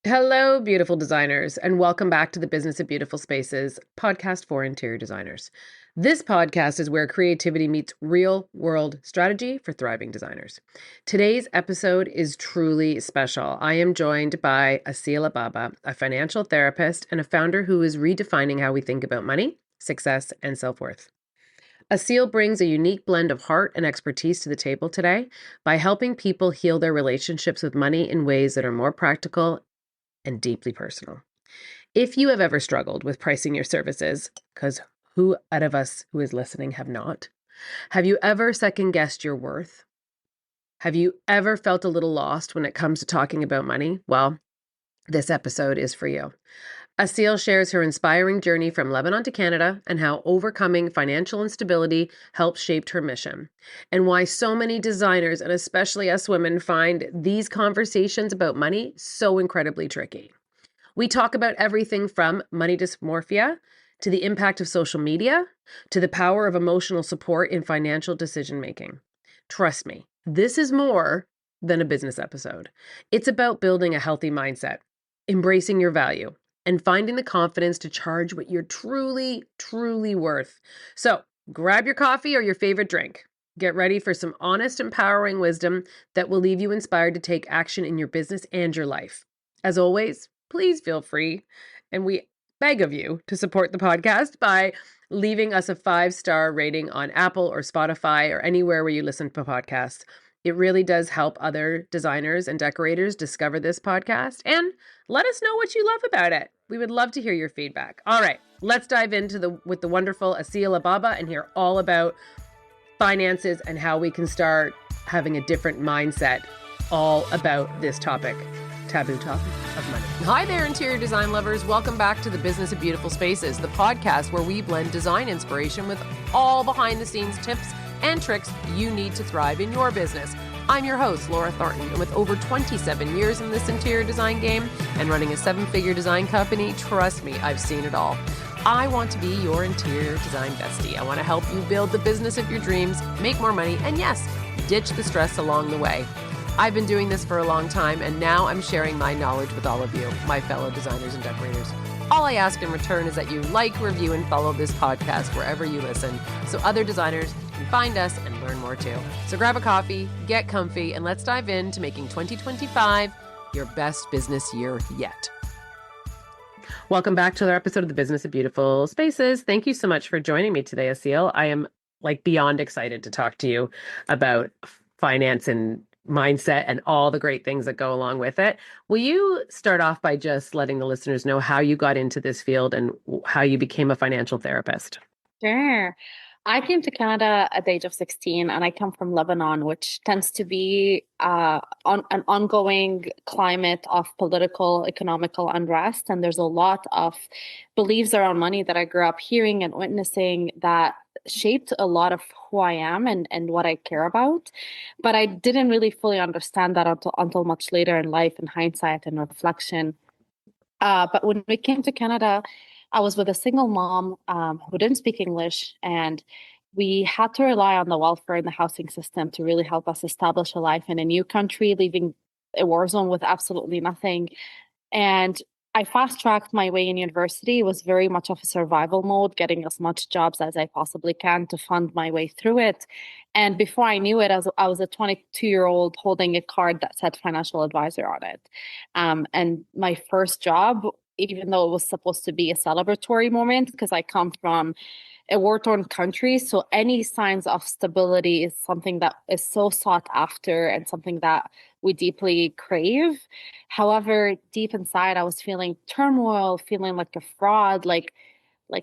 Hello, beautiful designers, and welcome back to the Business of Beautiful Spaces podcast for interior designers. This podcast is where creativity meets real world strategy for thriving designers. Today's episode is truly special. I am joined by Aseel El-Baba, a financial therapist and a founder who is redefining how we think about money, success, and self-worth. Aseel brings a unique blend of heart and expertise to the table today by helping people heal their relationships with money in ways that are more practical and deeply personal. If you have ever struggled with pricing your services, because who out of us who is listening have not? Have you ever second guessed your worth? Have you ever felt a little lost when it comes to talking about money? Well, this episode is for you. Aseel shares her inspiring journey from Lebanon to Canada and how overcoming financial instability helped shape her mission, and why so many designers, and especially us women, find these conversations about money so incredibly tricky. We talk about everything from money dysmorphia to the impact of social media to the power of emotional support in financial decision making. Trust me, this is more than a business episode. It's about building a healthy mindset, embracing your value, and finding the confidence to charge what you're truly, truly worth. So grab your coffee or your favorite drink. Get ready for some honest, empowering wisdom that will leave you inspired to take action in your business and your life. As always, please feel free, and we beg of you to support the podcast by leaving us a 5-star rating on Apple or Spotify or anywhere where you listen to podcasts. It really does help other designers and decorators discover this podcast, and let us know what you love about it. We would love to hear your feedback. All right, let's dive into with the wonderful Aseel El-Baba and hear all about finances and how we can start having a different mindset all about this taboo topic of money. Hi there, interior design lovers. Welcome back to the Business of Beautiful Spaces, the podcast where we blend design inspiration with all behind the scenes tips and tricks you need to thrive in your business. I'm your host, Laura Thornton, and with over 27 years in this interior design game and running a 7-figure design company, trust me, I've seen it all. I want to be your interior design bestie. I want to help you build the business of your dreams, make more money, and yes, ditch the stress along the way. I've been doing this for a long time, and now I'm sharing my knowledge with all of you, my fellow designers and decorators. All I ask in return is that you like, review, and follow this podcast wherever you listen, so other designers can find us and learn more too. So grab a coffee, get comfy, and let's dive into making 2025 your best business year yet. Welcome back to another episode of the Business of Beautiful Spaces. Thank you so much for joining me today, Aseel. I am beyond excited to talk to you about finance and mindset and all the great things that go along with it. Will you start off by just letting the listeners know how you got into this field and how you became a financial therapist? Sure. I came to Canada at the age of 16, and I come from Lebanon, which tends to be on an ongoing climate of political, economical unrest. And there's a lot of beliefs around money that I grew up hearing and witnessing that shaped a lot of who I am and what I care about. But I didn't really fully understand that until much later in life, in hindsight and reflection. But when we came to Canada, I was with a single mom who didn't speak English, and we had to rely on the welfare and the housing system to really help us establish a life in a new country, leaving a war zone with absolutely nothing. And I fast tracked my way in university. It was very much of a survival mode, getting as much jobs as I possibly can to fund my way through it. And before I knew it, I was a 22-year-old holding a card that said financial advisor on it. And my first job, even though it was supposed to be a celebratory moment, because I come from a war-torn country, so any signs of stability is something that is so sought after and something that we deeply crave. However, deep inside, I was feeling turmoil, feeling like a fraud, like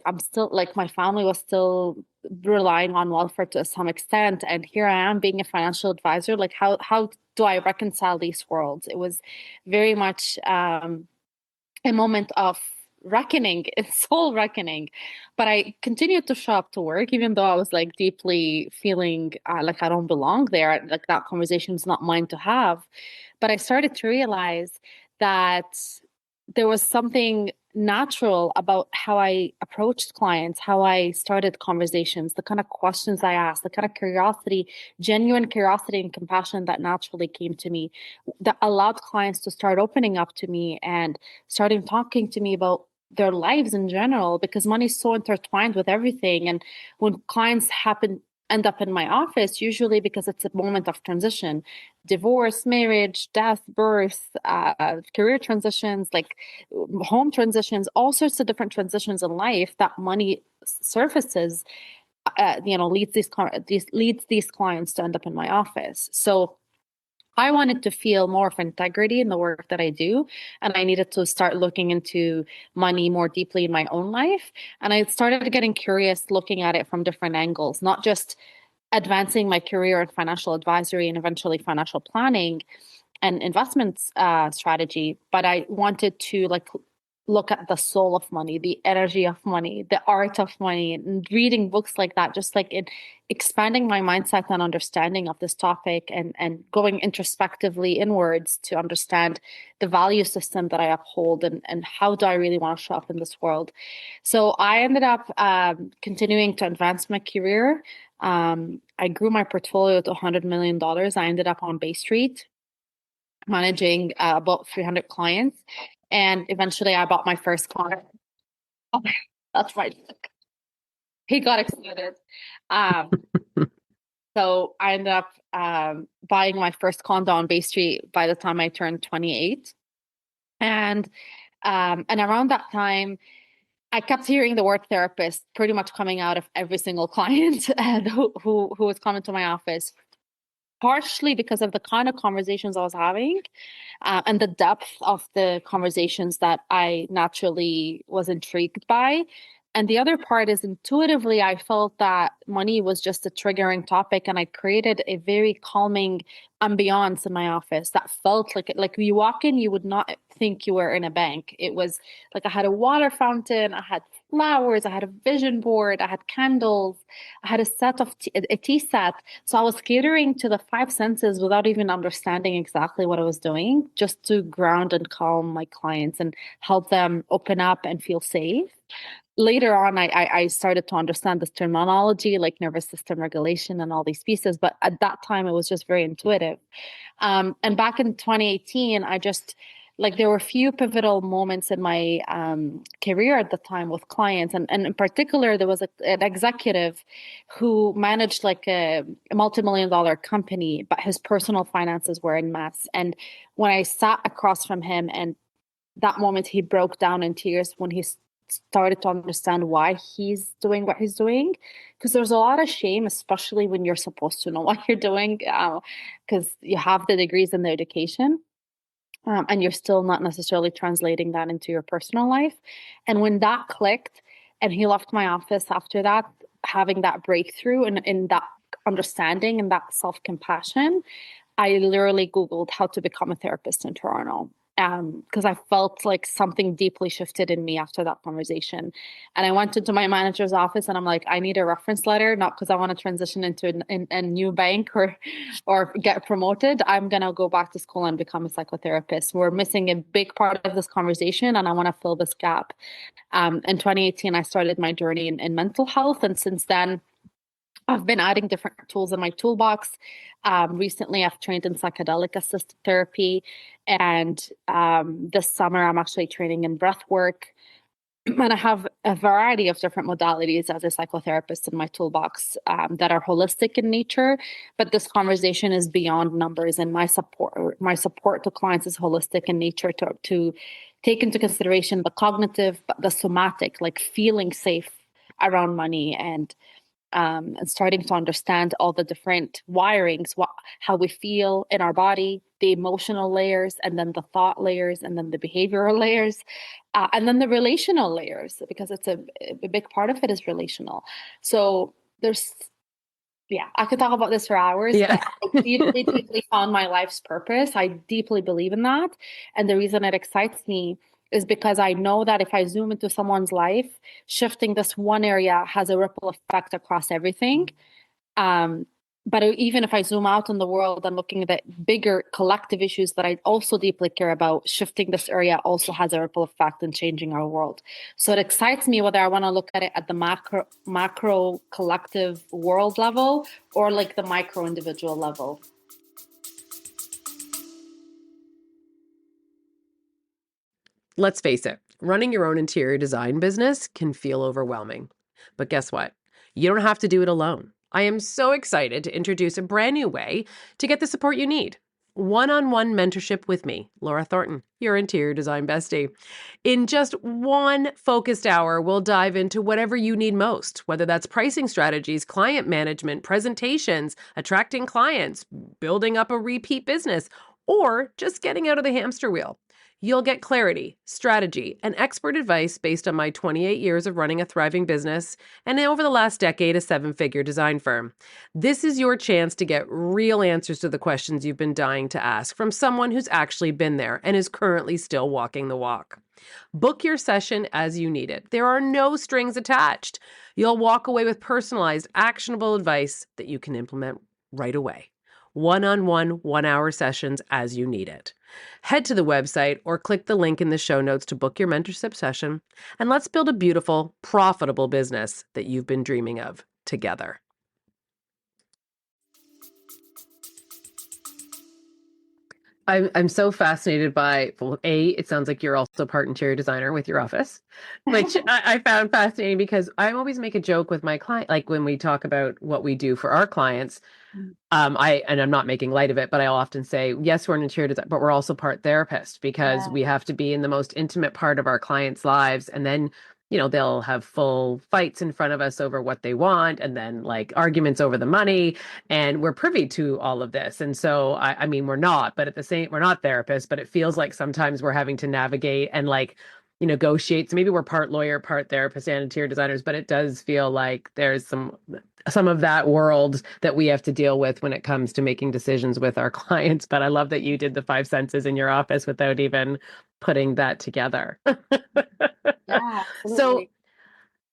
I'm still, like my family was still relying on welfare to some extent, and here I am being a financial advisor. Like how do I reconcile these worlds? It was very much a moment of reckoning, soul reckoning. But I continued to show up to work, even though I was like deeply feeling like I don't belong there. Like that conversation is not mine to have. But I started to realize that there was something natural about how I approached clients, how I started conversations, the kind of questions I asked, the kind of curiosity, genuine curiosity and compassion that naturally came to me, that allowed clients to start opening up to me and starting talking to me about their lives in general, because money is so intertwined with everything. And when clients end up in my office, usually because it's a moment of transition, divorce, marriage, death, birth, career transitions, like home transitions, all sorts of different transitions in life that money surfaces, leads these clients to end up in my office. So I wanted to feel more of integrity in the work that I do, and I needed to start looking into money more deeply in my own life. And I started getting curious, looking at it from different angles, not just advancing my career in financial advisory and eventually financial planning and investments strategy, but I wanted to like look at the soul of money, the energy of money, the art of money, and reading books like that, just like it expanding my mindset and understanding of this topic, and going introspectively inwards to understand the value system that I uphold, and how do I really want to show up in this world. So I ended up continuing to advance my career. I grew my portfolio to $100 million. I ended up on Bay Street managing about 300 clients. And eventually I bought my first car. Oh, that's right. He got excited. Um, so I ended up buying my first condo on Bay Street by the time I turned 28. And around that time, I kept hearing the word therapist pretty much coming out of every single client who was coming to my office, partially because of the kind of conversations I was having, and the depth of the conversations that I naturally was intrigued by. And the other part is intuitively, I felt that money was just a triggering topic, and I created a very calming ambiance in my office that felt like you walk in, you would not think you were in a bank. It was like I had a water fountain, I had flowers, I had a vision board, I had candles, I had a set of a tea set. So I was catering to the five senses without even understanding exactly what I was doing, just to ground and calm my clients and help them open up and feel safe. Later on, I started to understand this terminology like nervous system regulation and all these pieces. But at that time, it was just very intuitive. And back in 2018, I just like there were a few pivotal moments in my career at the time with clients, and in particular, there was an executive who managed like a multi-million dollar company, but his personal finances were in mess. And when I sat across from him, and that moment he broke down in tears when he started to understand why he's doing what he's doing, because there's a lot of shame, especially when you're supposed to know what you're doing, because you have the degrees and the education, and you're still not necessarily translating that into your personal life. And when that clicked and he left my office after that, having that breakthrough and in that understanding and that self-compassion, I literally Googled how to become a therapist in Toronto. Because I felt like something deeply shifted in me after that conversation. And I went into my manager's office and I'm like, I need a reference letter, not because I want to transition into a new bank or get promoted. I'm gonna go back to school and become a psychotherapist. We're missing a big part of this conversation, and I want to fill this gap. In 2018, I started my journey in mental health, and since then, I've been adding different tools in my toolbox. Recently, I've trained in psychedelic assisted therapy, and this summer, I'm actually training in breath work. And I have a variety of different modalities as a psychotherapist in my toolbox that are holistic in nature. But this conversation is beyond numbers, and my support to clients is holistic in nature to take into consideration the cognitive, but the somatic, like feeling safe around money, and starting to understand all the different wirings, how we feel in our body, the emotional layers, and then the thought layers, and then the behavioral layers, and then the relational layers, because it's a big part of it is relational. So there's, yeah, I could talk about this for hours, Yeah. but I deeply, deeply found my life's purpose. I deeply believe in that. And the reason it excites me is because I know that if I zoom into someone's life, shifting this one area has a ripple effect across everything. Um, but even if I zoom out in the world and looking at the bigger collective issues that I also deeply care about, shifting this area also has a ripple effect in changing our world. So it excites me whether I want to look at it at the macro collective world level or like the micro individual level. Let's face it, running your own interior design business can feel overwhelming. But guess what? You don't have to do it alone. I am so excited to introduce a brand new way to get the support you need. One-on-one mentorship with me, Laura Thornton, your interior design bestie. In just one focused hour, we'll dive into whatever you need most, whether that's pricing strategies, client management, presentations, attracting clients, building up a repeat business, or just getting out of the hamster wheel. You'll get clarity, strategy, and expert advice based on my 28 years of running a thriving business and over the last decade, a seven-figure design firm. This is your chance to get real answers to the questions you've been dying to ask from someone who's actually been there and is currently still walking the walk. Book your session as you need it. There are no strings attached. You'll walk away with personalized, actionable advice that you can implement right away. One-on-one, 1 hour sessions as you need it. Head to the website or click the link in the show notes to book your mentorship session, and let's build a beautiful, profitable business that you've been dreaming of together. I'm so fascinated by, well, it sounds like you're also part interior designer with your office, which I found fascinating because I always make a joke with my client, like when we talk about what we do for our clients. I'm not making light of it, but I often say, yes, we're an interior designer, but we're also part therapist because Yeah. we have to be in the most intimate part of our clients' lives. And then, they'll have full fights in front of us over what they want and then like arguments over the money. And we're privy to all of this. And so, I mean, we're not, but at the same, we're not therapists, but it feels like sometimes we're having to navigate and like, negotiate. So maybe we're part lawyer, part therapist and interior designers, but it does feel like there's some of that world that we have to deal with when it comes to making decisions with our clients. But I love that you did the five senses in your office without even putting that together. Yeah, So, absolutely.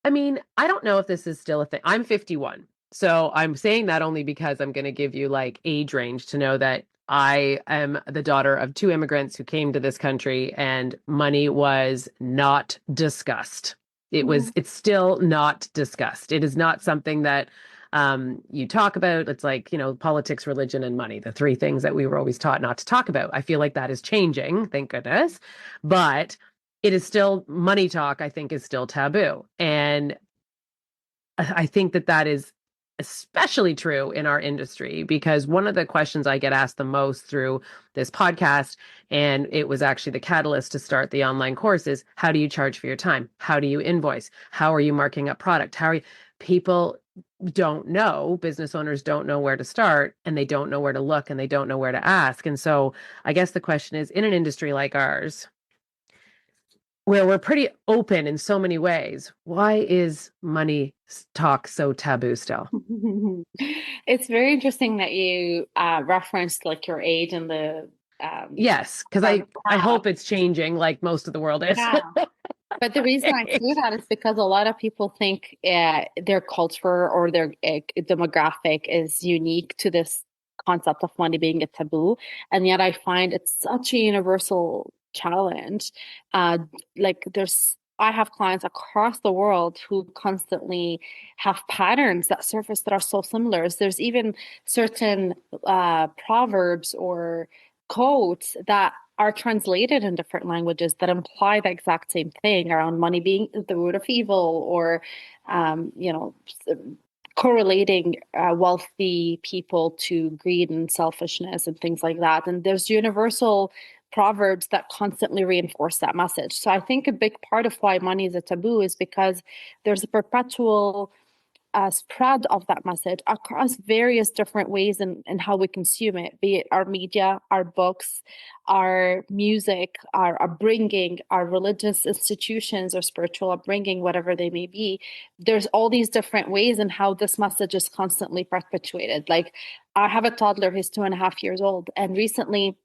I mean, I don't know if this is still a thing. I'm 51. So I'm saying that only because I'm going to give you like age range to know that I am the daughter of two immigrants who came to this country and money was not discussed. It's still not discussed. It is not something that you talk about. It's like, politics, religion, and money, the three things that we were always taught not to talk about. I feel like that is changing, thank goodness. But it is still money talk, I think, is still taboo. And I think that that is especially true in our industry because one of the questions I get asked the most through this podcast, and it was actually the catalyst to start the online course, is how do you charge for your time? How do you invoice? How are you marking up product? How are you? People don't know, business owners don't know where to start, and they don't know where to look, and they don't know where to ask. And so I guess the question is, in an industry like ours, where we're pretty open in so many ways, why is money talk so taboo still? It's very interesting that you referenced like your age and the um, Yes, because start of I hope it's changing like most of the world is. yeah. But the reason I say that is because a lot of people think their culture or their demographic is unique to this concept of money being a taboo. And yet I find it's such a universal challenge. Uh, I have clients across the world who constantly have patterns that surface that are so similar. There's even certain proverbs or quotes that are translated in different languages that imply the exact same thing around money being the root of evil or um, you know correlating wealthy people to greed and selfishness and things like that. And there's universal proverbs that constantly reinforce that message. So I think a big part of why money is a taboo is because there's a perpetual spread of that message across various different ways in how we consume it, be it our media, our books, our music, our upbringing, our religious institutions or spiritual upbringing, whatever they may be. There's all these different ways in how this message is constantly perpetuated. Like I have a toddler who's 2.5 years old, and recently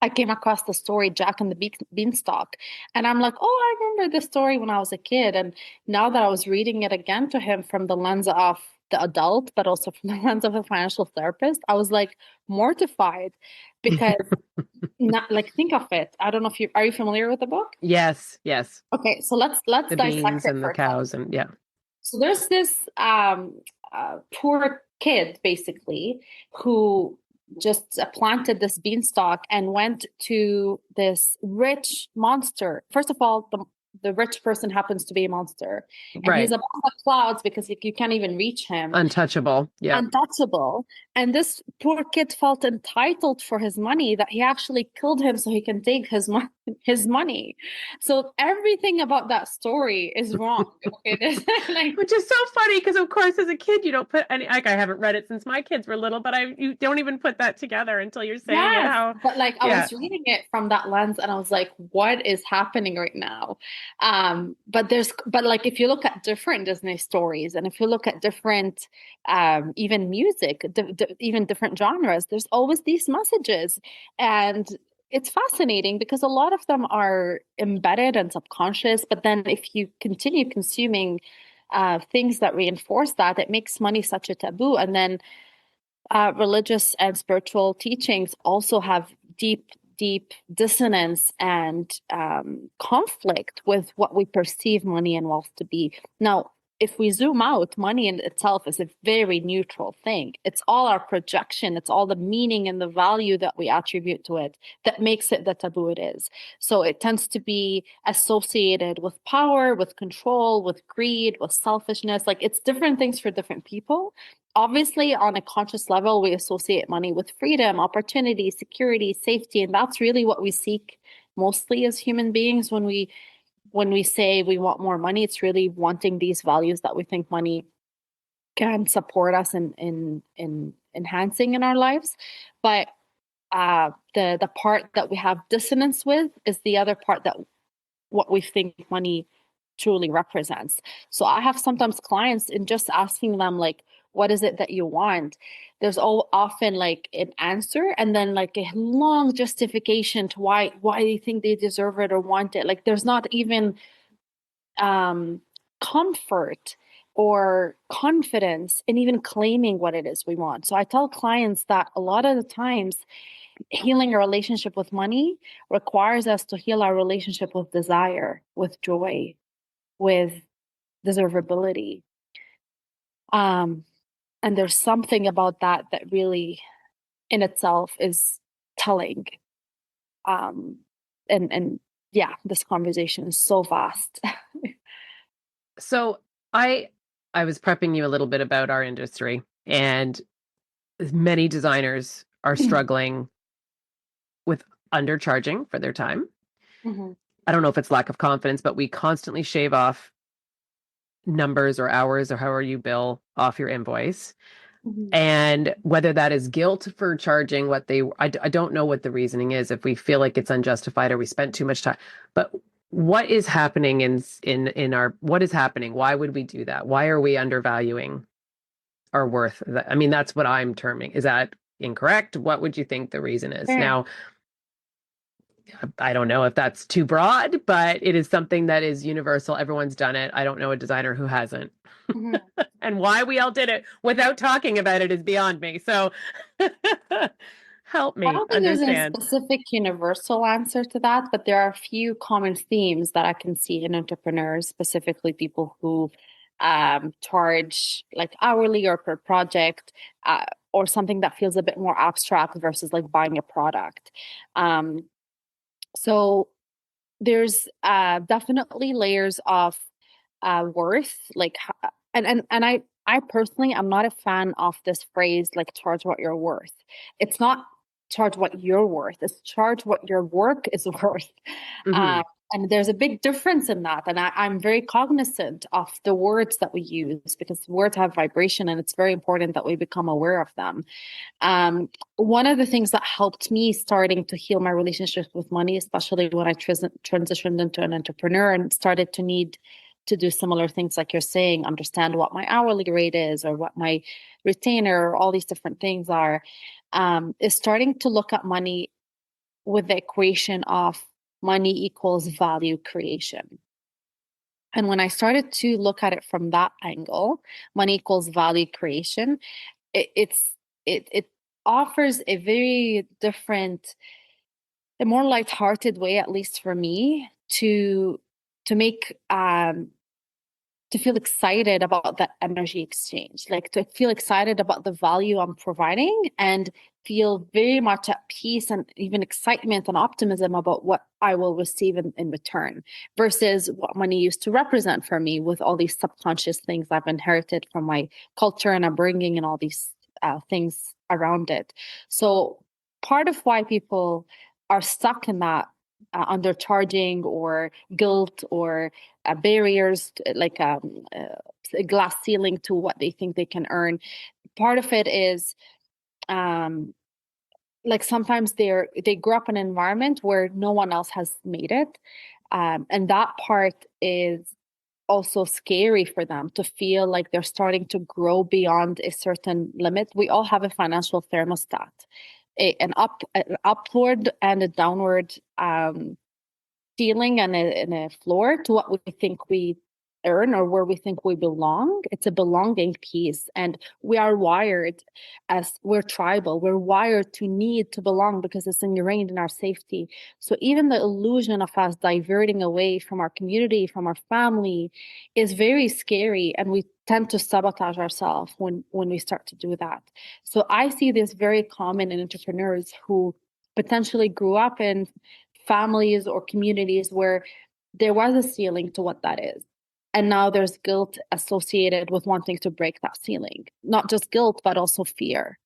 I came across the story Jack and the Beanstalk. And I'm like, oh, I remember this story when I was a kid. And now that I was reading it again to him from the lens of the adult, but also from the lens of a financial therapist, I was like mortified because not like think of it. I don't know if you are you familiar with the book? Yes, yes. Okay, so let's The dissect beans it and the for a second. cows and yeah. So there's this poor kid basically who just planted this beanstalk and went to this rich monster. First of all, the rich person happens to be a monster, and he's Right. above the clouds because you can't even reach him, Untouchable. Yeah. untouchable. And this poor kid felt entitled for his money that he actually killed him so he can take his money. So everything about that story is wrong. Okay, there's like Which is so funny because, of course, as a kid, you don't put any, like, I haven't read it since my kids were little, but you don't even put that together until you're saying it. yes, How, but like I yeah, was reading it from that lens and I was like, what is happening right now? But like if you look at different Disney stories and if you look at different even music, even different genres, there's always these messages. And it's fascinating because a lot of them are embedded and subconscious, but then if you continue consuming things that reinforce that, it makes money such a taboo. And then religious and spiritual teachings also have deep dissonance and conflict with what we perceive money and wealth to be. Now, if we zoom out, money in itself is a very neutral thing. It's all our projection, it's all the meaning and the value that we attribute to it that makes it the taboo it is. So it tends to be associated with power, with control, with greed, with selfishness. Like it's different things for different people. Obviously, on a conscious level, we associate money with freedom, opportunity, security, safety, and that's really what we seek mostly as human beings when we say we want more money. It's really wanting these values that we think money can support us in enhancing in our lives. But the part that we have dissonance with is the other part that what we think money truly represents. So I have sometimes clients in just asking them like, what is it that you want? There's all often like an answer and then like a long justification to why they think they deserve it or want it. Like there's not even um comfort or confidence in even claiming what it is we want. So I tell clients that a lot of the times healing a relationship with money requires us to heal our relationship with desire, with joy, with deservability. Um, and there's something about that that really in itself is telling. Um, and yeah, this conversation is so vast. So I I was prepping you a little bit about our industry, and many designers are struggling with undercharging for their time. Mhm, I don't know if it's lack of confidence, but we constantly shave off numbers or hours or however you bill off your invoice. mhm. And whether that is guilt for charging what I don't know what the reasoning is, if we feel like it's unjustified or we spent too much time. But what is happening in our, what is happening? Why would we do that? Why are we undervaluing our worth? I mean, that's what I'm terming. Is that incorrect? What would you think the reason is? Sure. Now, I don't know if that's too broad, but it is something that is universal. Everyone's done it. I don't know a designer who hasn't. Mhm. And why we all did it without talking about it is beyond me. So help I me don't think there's a understand. specific universal answer to that, but there are a few common themes that I can see in entrepreneurs, specifically people who charge like hourly or per project, or something that feels a bit more abstract versus like buying a product. Um, so there's definitely layers of worth, like, and I personally, I'm not a fan of this phrase, like charge what you're worth. It's not charge what you're worth, it's charge what your work is worth. Hmm. Um, and there's a big difference in that. And I'm very cognizant of the words that we use because words have vibration and it's very important that we become aware of them. One of the things that helped me starting to heal my relationship with money, especially when I transitioned into an entrepreneur and started to need to do similar things like you're saying, understand what my hourly rate is or what my retainer, or all these different things are, is starting to look at money with the equation of money equals value creation. And when I started to look at it from that angle, money equals value creation, it offers a very different, a more lighthearted way, at least for me, to make to feel excited about that energy exchange, like to feel excited about the value I'm providing and feel very much at peace and even excitement and optimism about what I will receive in return versus what money used to represent for me with all these subconscious things I've inherited from my culture and upbringing and all these things around it. So part of why people are stuck in that undercharging or guilt or barriers, like a glass ceiling to what they think they can earn. Part of it is um, like sometimes they grow up in an environment where no one else has made it, and that part is also scary for them to feel like they're starting to grow beyond a certain limit. We all have a financial thermostat, an upward and a downward ceiling and a floor to what we think we earn or where we think we belong. It's a belonging piece. And we are wired as we're tribal. We're wired to need to belong because it's ingrained in our safety. So even the illusion of us diverting away from our community, from our family is very scary. And we tend to sabotage ourselves when we start to do that. So I see this very common in entrepreneurs who potentially grew up in families or communities where there was a ceiling to what that is. And now there's guilt associated with wanting to break that ceiling. Not just guilt, but also fear.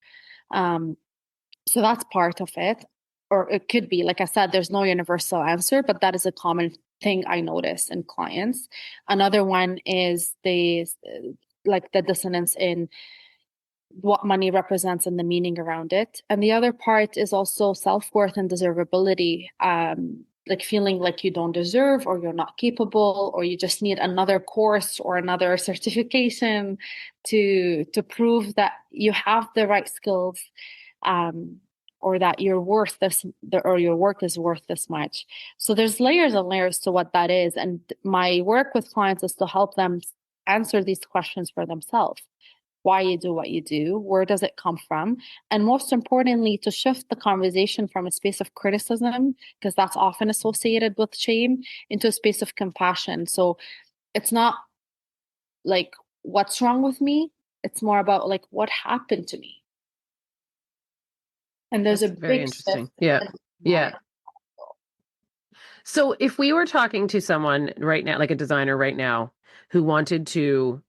Um, so that's part of it. Or it could be, like I said, there's no universal answer, but that is a common thing I notice in clients. Another one is like the dissonance in what money represents and the meaning around it. And the other part is also self-worth and desirability. Like feeling like you don't deserve or you're not capable or you just need another course or another certification to prove that you have the right skills, um, or that you're worth this or your work is worth this much. So there's layers and layers to what that is. And my work with clients is to help them answer these questions for themselves. Why you do what you do, where does it come from? And most importantly, to shift the conversation from a space of criticism, because that's often associated with shame, into a space of compassion. So it's not like, what's wrong with me? It's more about like, what happened to me? And there's a That's very big shift interesting. Yeah. in Yeah. mind. So if we were talking to someone right now, like a designer right now, who wanted to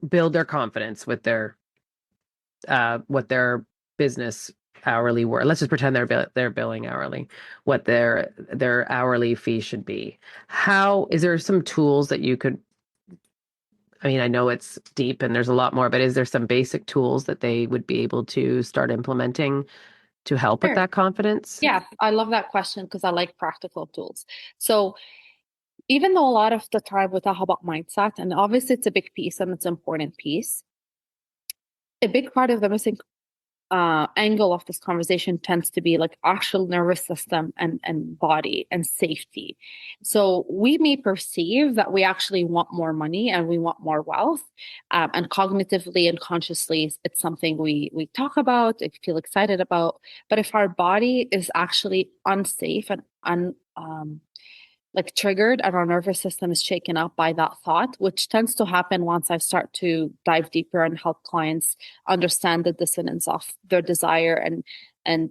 build their confidence with their what their business hourly worth, let's just pretend they're billing hourly, what their hourly fee should be. How is there some tools that you could, I mean, I know it's deep and there's a lot more, but is there some basic tools that they would be able to start implementing to help with Sure. that confidence? Yeah, I love that question because I like practical tools. So even though a lot of the time we talk about mindset, and obviously it's a big piece and it's an important piece, a big part of the missing angle of this conversation tends to be like actual nervous system and body and safety. So we may perceive that we actually want more money and we want more wealth, and cognitively and consciously, it's something we talk about, we feel excited about. But if our body is actually unsafe and like triggered and our nervous system is shaken up by that thought, which tends to happen once I start to dive deeper and help clients understand the dissonance of their desire and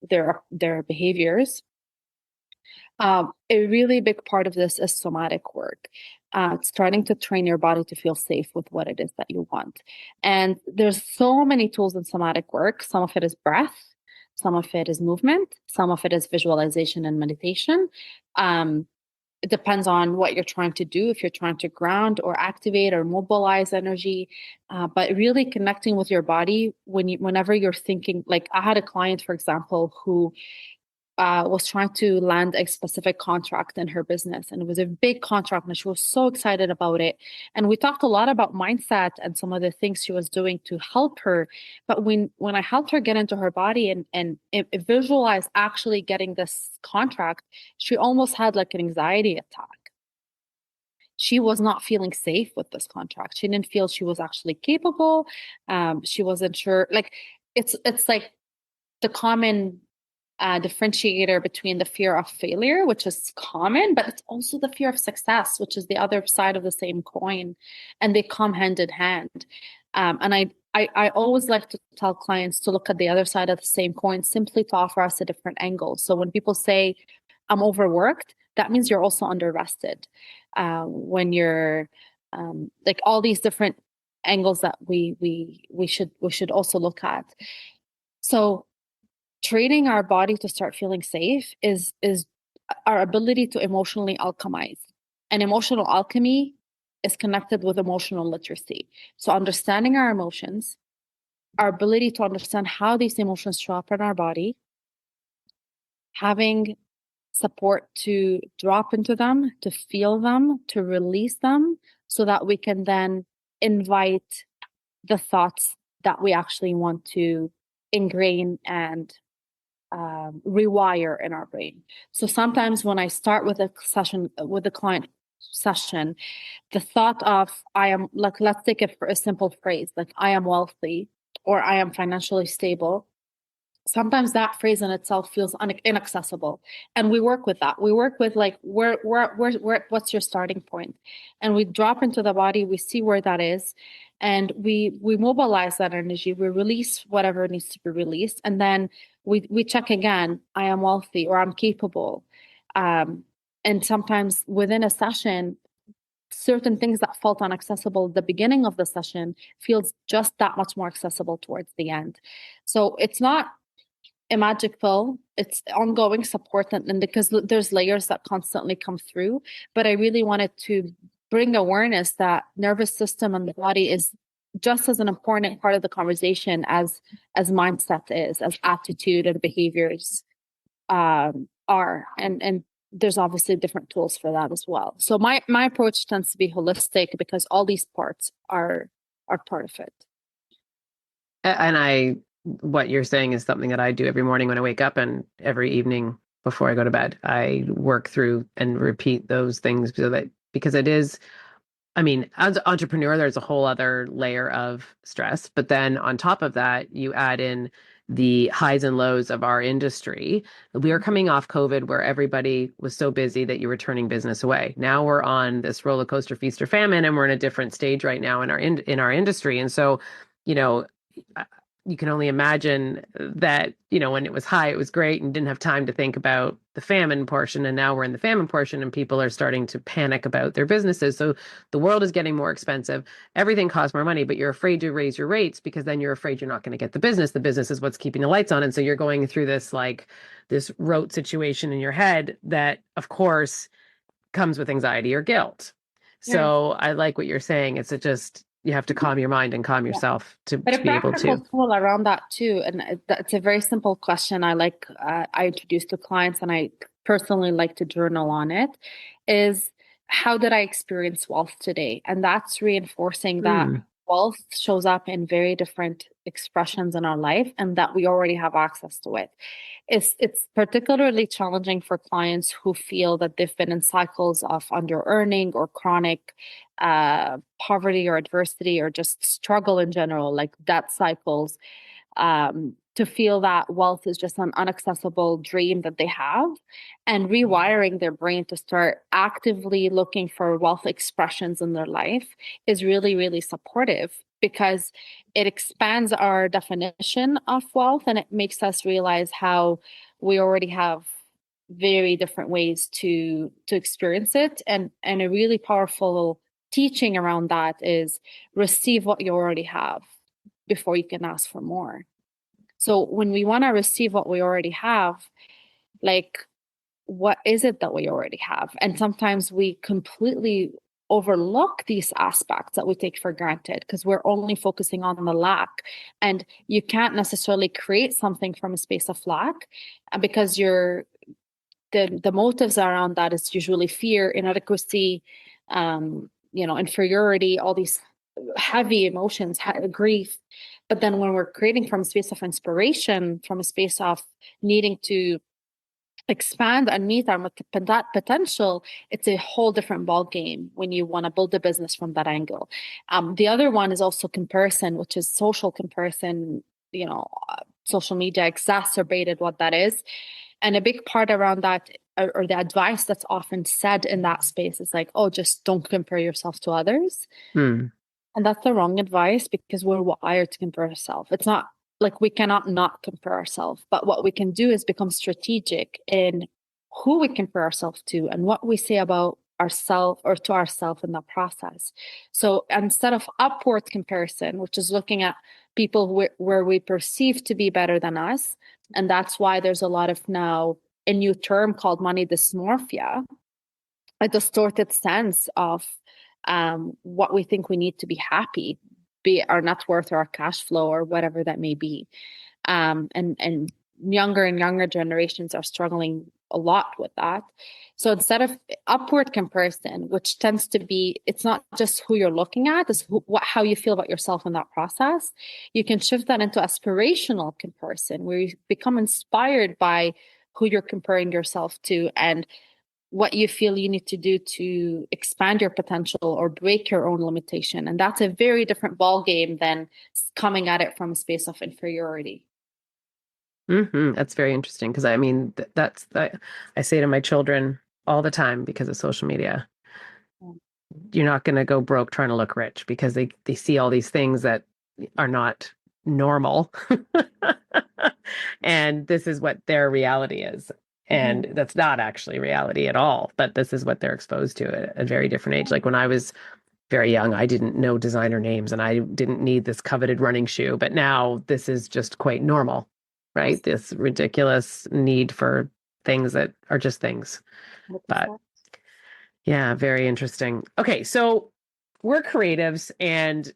their behaviors. A really big part of this is somatic work. Starting to train your body to feel safe with what it is that you want. And there's so many tools in somatic work. Some of it is breath, some of it is movement, some of it is visualization and meditation. It depends on what you're trying to do, if you're trying to ground or activate or mobilize energy, but really connecting with your body whenever you're thinking. Like I had a client, for example, who was trying to land a specific contract in her business, and it was a big contract, and she was so excited about it. And we talked a lot about mindset and some of the things she was doing to help her. But when I helped her get into her body and visualize actually getting this contract, she almost had like an anxiety attack. she was not feeling safe with this contract. She didn't feel she was actually capable. She wasn't sure. Like it's like the common differentiator between the fear of failure, which is common, but it's also the fear of success, which is the other side of the same coin, and they come hand in hand. And I always like to tell clients to look at the other side of the same coin, simply to offer us a different angle. So when people say, "I'm overworked," that means you're also underrested. When you're like all these different angles that we should also look at. So training our body to start feeling safe is our ability to emotionally alchemize. And emotional alchemy is connected with emotional literacy. So understanding our emotions, our ability to understand how these emotions show up in our body, having support to drop into them, to feel them, to release them, so that we can then invite the thoughts that we actually want to ingrain and rewire in our brain. So sometimes when I start with a session with a client session, the thought of I am like, let's take it for a simple phrase, like I am wealthy or I am financially stable. Sometimes that phrase in itself feels inaccessible, and we work with that. We work with like where what's your starting point, and we drop into the body. We see where that is, and we mobilize that energy. We release whatever needs to be released, and then we check again. I am wealthy, or I'm capable, and sometimes within a session, certain things that felt inaccessible at the beginning of the session feels just that much more accessible towards the end. So it's not a magic pill. It's ongoing support, and because there's layers that constantly come through. But I really wanted to bring awareness that nervous system and the body is just as an important part of the conversation as mindset is, as attitude and behaviors are, and there's obviously different tools for that as well. So my approach tends to be holistic because all these parts are part of it. And what you're saying is something that I do every morning when I wake up and every evening before I go to bed. I work through and repeat those things so that because it is, I mean, as an entrepreneur, there's a whole other layer of stress. But then on top of that, you add in the highs and lows of our industry. We are coming off COVID where everybody was so busy that you were turning business away. Now we're on this roller coaster feast or famine, and we're in a different stage right now in our industry. And so, you know, you can only imagine that, when it was high, it was great and didn't have time to think about the famine portion. And now we're in the famine portion and people are starting to panic about their businesses. So the world is getting more expensive. Everything costs more money, but you're afraid to raise your rates because then you're afraid you're not going to get the business. The business is what's keeping the lights on. And so you're going through this rote situation in your head that, of course, comes with anxiety or guilt. Yeah. So I like what you're saying. It's just you have to calm your mind and calm Yeah. yourself to But a be able practical to. tool around that too, and it's a very simple question I introduce to clients, and I personally like to journal on it, is how did I experience wealth today? And that's reinforcing that Mm. wealth shows up in very different expressions in our life and that we already have access to it. It's particularly challenging for clients who feel that they've been in cycles of under earning or chronic poverty or adversity or just struggle in general, like debt cycles, to feel that wealth is just an inaccessible dream that they have, and rewiring their brain to start actively looking for wealth expressions in their life is really, really supportive because it expands our definition of wealth and it makes us realize how we already have very different ways to experience it, and a really powerful teaching around that is receive what you already have before you can ask for more. So when we want to receive what we already have, like, what is it that we already have? And sometimes we completely overlook these aspects that we take for granted because we're only focusing on the lack. And you can't necessarily create something from a space of lack because the motives around that is usually fear, inadequacy, inferiority, all these heavy emotions, grief. But then when we're creating from a space of inspiration, from a space of needing to expand and meet our that potential, it's a whole different ball game when you want to build a business from that angle. The other one is also comparison, which is social comparison. Social media exacerbated what that is, and a big part around that, or the advice that's often said in that space, is like, oh, just don't compare yourself to others. Hmm. And that's the wrong advice because we're wired to compare ourselves. It's not like we cannot not compare ourselves, but what we can do is become strategic in who we compare ourselves to and what we say about ourselves or to ourselves in that process. So instead of upward comparison, which is looking at people where we perceive to be better than us, and that's why there's a lot of now a new term called money dysmorphia, a distorted sense of what we think we need to be happy, be it our net worth or our cash flow or whatever that may be. And younger and younger generations are struggling a lot with that. So instead of upward comparison, which tends to be, it's not just who you're looking at, it's how you feel about yourself in that process. You can shift that into aspirational comparison, where you become inspired by who you're comparing yourself to and what you feel you need to do to expand your potential or break your own limitation. And that's a very different ball game than coming at it from a space of inferiority. That's very interesting because I mean I say to my children all the time because of social media, you're not going to go broke trying to look rich because they see all these things that are not normal. And this is what their reality is. And Mhm. that's not actually reality at all, but this is what they're exposed to at a very different age. Like when I was very young, I didn't know designer names and I didn't need this coveted running shoe, but now this is just quite normal, right? Yes, This ridiculous need for things that are just things. But 100%. yeah, very interesting. Okay, so we're creatives and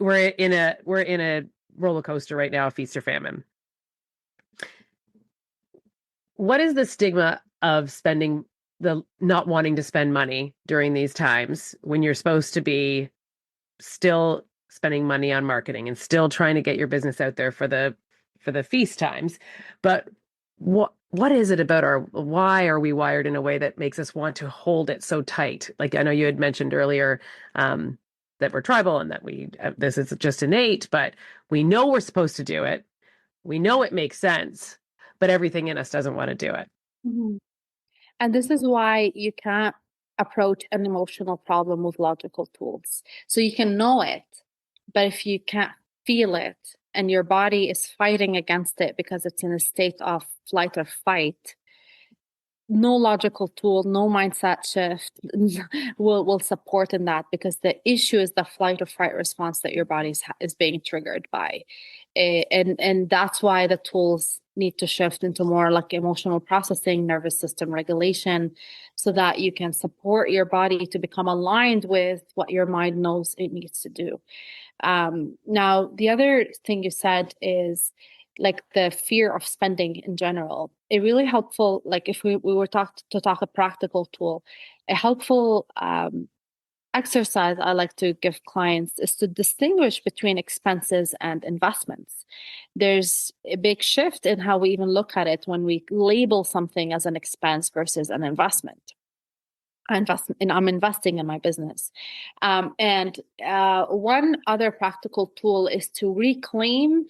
we're in a roller coaster right now, feast or famine. What is the stigma of spending the not wanting to spend money during these times when you're supposed to be still spending money on marketing and still trying to get your business out there for the feast times? But what is it about our why are we wired in a way that makes us want to hold it so tight? Like I know you had mentioned earlier that we're tribal and that we this is just innate, but we know we're supposed to do it. We know it makes sense, but everything in us doesn't want to do it. Mhm. And this is why you can't approach an emotional problem with logical tools. So you can know it, but if you can't feel it and your body is fighting against it because it's in a state of flight or fight, no logical tool, no mindset shift will support in that because the issue is the flight or fight response that your body is being triggered by, and that's why the tools need to shift into more like emotional processing, nervous system regulation, so that you can support your body to become aligned with what your mind knows it needs to do. Now, the other thing you said is like the fear of spending in general. It really helpful, like if we were to talk a practical tool, a helpful exercise I like to give clients is to distinguish between expenses and investments. There's a big shift in how we even look at it when we label something as an expense versus an investment. I'm investing in my business. And one other practical tool is to reclaim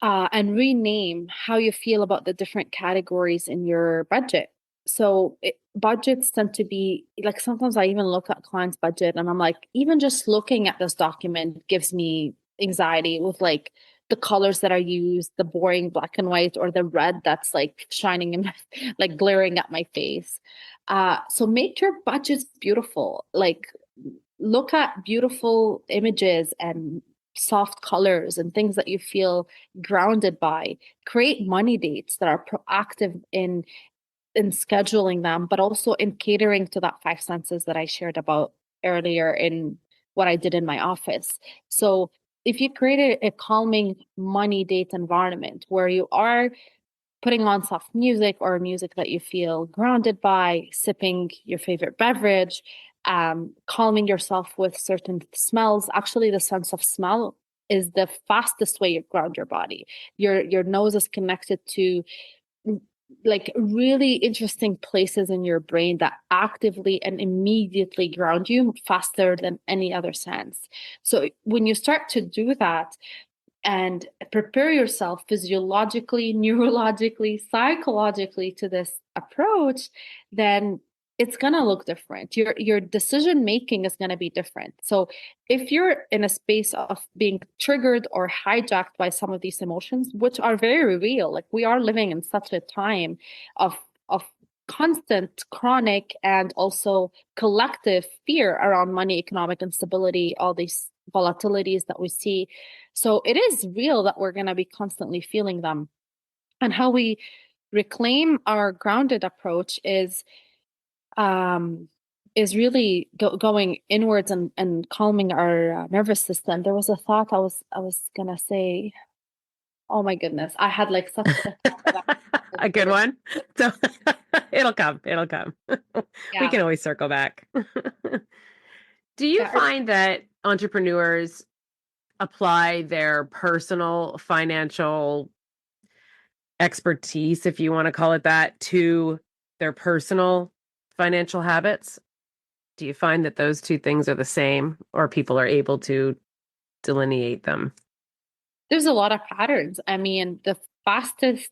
and rename how you feel about the different categories in your budget. So budgets tend to be like sometimes I even look at clients' budget and I'm like, even just looking at this document gives me anxiety with like the colors that are used, the boring black and white, or the red that's like shining in like glaring at my face. So make your budgets beautiful. Like look at beautiful images and soft colors and things that you feel grounded by. Create money dates that are proactive in scheduling them, but also in catering to that five senses that I shared about earlier in what I did in my office. So if you create a calming money date environment where you are putting on soft music or music that you feel grounded by, sipping your favorite beverage, calming yourself with certain smells. Actually, the sense of smell is the fastest way you ground your body. Your nose is connected to like really interesting places in your brain that actively and immediately ground you faster than any other sense. So when you start to do that and prepare yourself physiologically, neurologically, psychologically to this approach, then it's going to look different. Your decision making is going to be different. So if you're in a space of being triggered or hijacked by some of these emotions, which are very real, like we are living in such a time of constant, chronic, and also collective fear around money, economic instability, all these volatilities that we see. So it is real that we're going to be constantly feeling them. And how we reclaim our grounded approach um, is really going inwards and calming our nervous system. There was a thought I was gonna say. Oh my goodness, I had like such a thought A good one. So it'll come. It'll come. We yeah, can always circle back. Do you yeah. find that entrepreneurs apply their personal financial expertise, if you want to call it that, to their personal financial habits? Do you find that those two things are the same, or people are able to delineate them? There's a lot of patterns. I mean, the fastest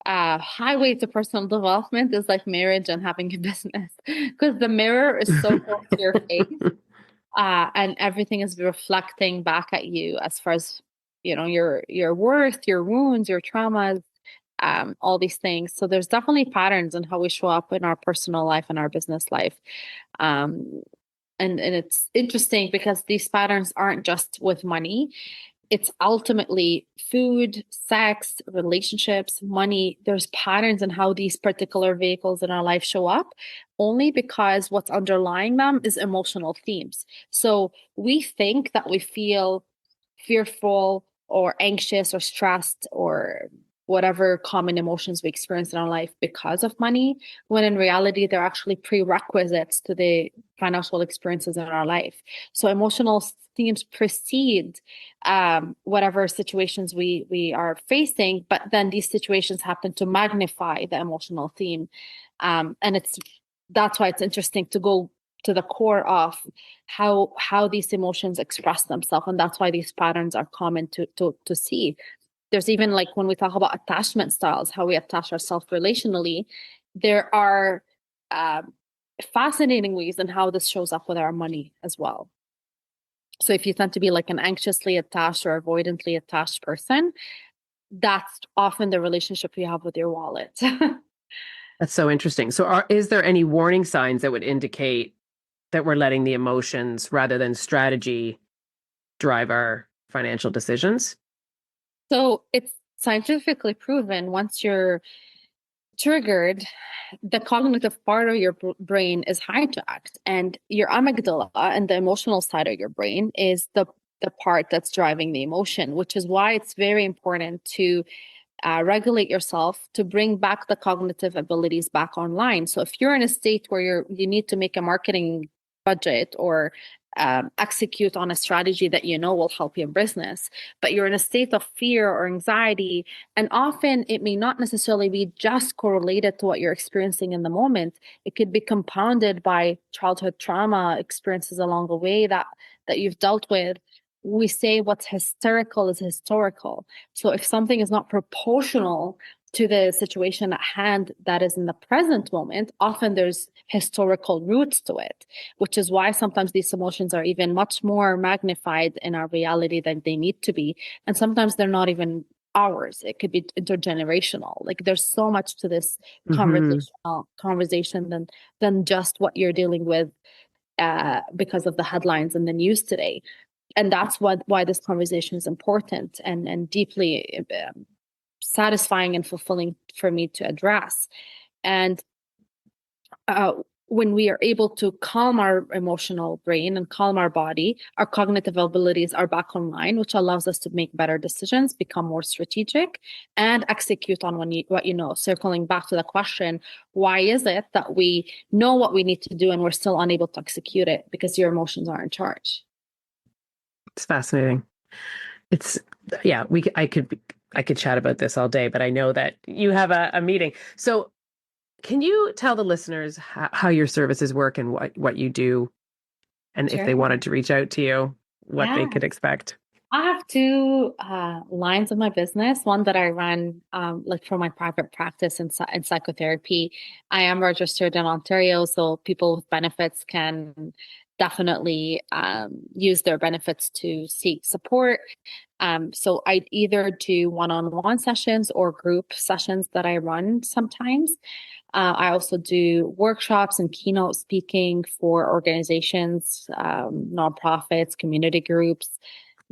highway to personal development is like marriage and having a business because the mirror is so close to your face, and everything is reflecting back at you as far as your worth, your wounds, your traumas, all these things. So there's definitely patterns in how we show up in our personal life and our business life. Um, and it's interesting because these patterns aren't just with money. It's ultimately food, sex, relationships, money. There's patterns in how these particular vehicles in our life show up, only because what's underlying them is emotional themes. So we think that we feel fearful or anxious or stressed or whatever common emotions we experience in our life because of money, when in reality, they're actually prerequisites to the financial experiences in our life. So emotional themes precede whatever situations we are facing, but then these situations happen to magnify the emotional theme. And that's why it's interesting to go to the core of how these emotions express themselves, and that's why these patterns are common to see. There's even like when we talk about attachment styles, how we attach ourselves relationally, there are fascinating ways in how this shows up with our money as well. So if you tend to be like an anxiously attached or avoidantly attached person, that's often the relationship you have with your wallet. That's so interesting. So, is there any warning signs that would indicate that we're letting the emotions rather than strategy drive our financial decisions? So it's scientifically proven once you're triggered, the cognitive part of your brain is hijacked, and your amygdala and the emotional side of your brain is the part that's driving the emotion, which is why it's very important to regulate yourself to bring back the cognitive abilities back online. So if you're in a state where you need to make a marketing budget or execute on a strategy that you know will help your business, but you're in a state of fear or anxiety, and often it may not necessarily be just correlated to what you're experiencing in the moment. It could be compounded by childhood trauma experiences along the way that you've dealt with. We say what's hysterical is historical. So if something is not proportional to the situation at hand that is in the present moment, often there's historical roots to it, which is why sometimes these emotions are even much more magnified in our reality than they need to be. And sometimes they're not even ours. It could be intergenerational. Like there's so much to this Hmm. conversation than just what you're dealing with because of the headlines in the news today. And that's why this conversation is important and deeply satisfying and fulfilling for me to address. And uh, when we are able to calm our emotional brain and calm our body, our cognitive abilities are back online, which allows us to make better decisions, become more strategic, and execute on what you know. Circling back to the question, why is it that we know what we need to do and we're still unable to execute it? Because your emotions are in charge. It's fascinating. It's, yeah, I could I could chat about this all day, but I know that you have a meeting. So can you tell the listeners how your services work and what you do, and if Sure. they wanted to reach out to you, what they Yeah. could expect? I have two lines of my business. One that I run, like for my private practice in psychotherapy. I am registered in Ontario, so people with benefits can definitely use their benefits to seek support. So I either do one-on-one sessions or group sessions that I run sometimes. I also do workshops and keynote speaking for organizations, nonprofits, community groups,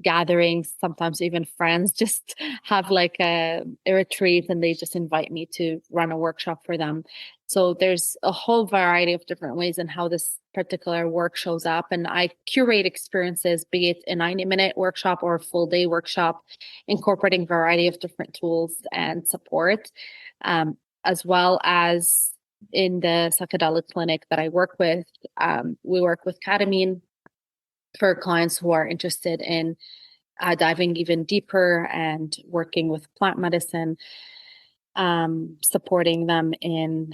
gatherings, sometimes even friends just have like a retreat and they just invite me to run a workshop for them. So there's a whole variety of different ways in how this particular work shows up. And I curate experiences, be it a 90-minute workshop or a full day workshop, incorporating a variety of different tools and support, as well as in the psychedelic clinic that I work with. We work with ketamine for clients who are interested in diving even deeper and working with plant medicine, supporting them in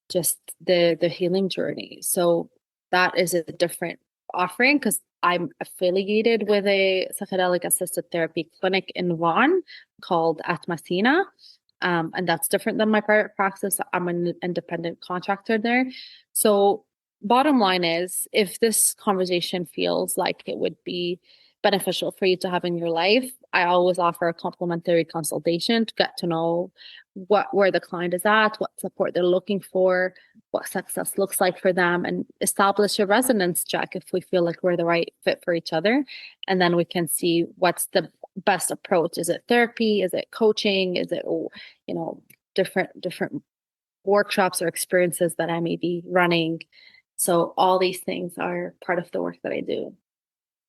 just the healing journey. So that is a different offering because I'm affiliated with a psychedelic assisted therapy clinic in Vaughan called Atmasina. And that's different than my private practice. I'm an independent contractor there. So bottom line is, if this conversation feels like it would be beneficial for you to have in your life, I always offer a complimentary consultation to get to know where the client is at, what support they're looking for, what success looks like for them, and establish a resonance check if we feel like we're the right fit for each other. And then we can see what's the best approach. Is it therapy? Is it coaching? Is it, different workshops or experiences that I may be running? So all these things are part of the work that I do.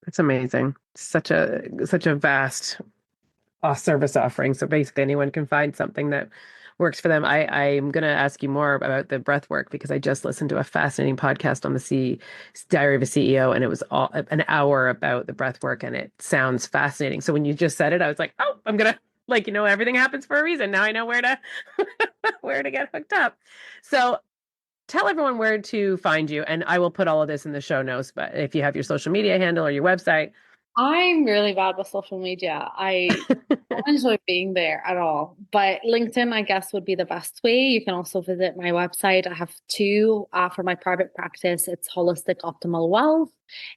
That's amazing. Such a vast service offering. So basically, anyone can find something that works for them. I'm going to ask you more about the breath work because I just listened to a fascinating podcast on the Diary of a CEO, and it was all an hour about the breath work, and it sounds fascinating. So when you just said it, I was like, oh, I'm gonna everything happens for a reason. Now I know where to where to get hooked up. So tell everyone where to find you, and I will put all of this in the show notes. But if you have your social media handle or your website. I'm really bad with social media. I don't enjoy being there at all. But LinkedIn, I guess, would be the best way. You can also visit my website. I have two for my private practice. It's Holistic Optimal Wealth.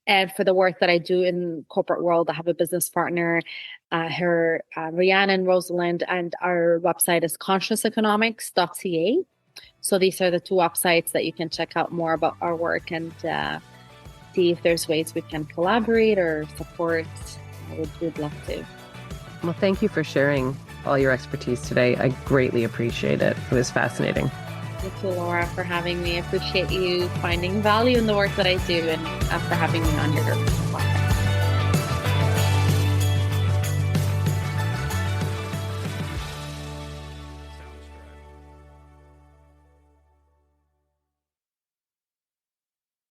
And for the work that I do in corporate world, I have a business partner, Rhiannon Rosalind, and our website is consciouseconomics.ca. So these are the two websites that you can check out more about our work and see if there's ways we can collaborate or support. We'd love to. Well, thank you for sharing all your expertise today. I greatly appreciate it. It was fascinating. Thank you, Laura, for having me. I appreciate you finding value in the work that I do and for having me on your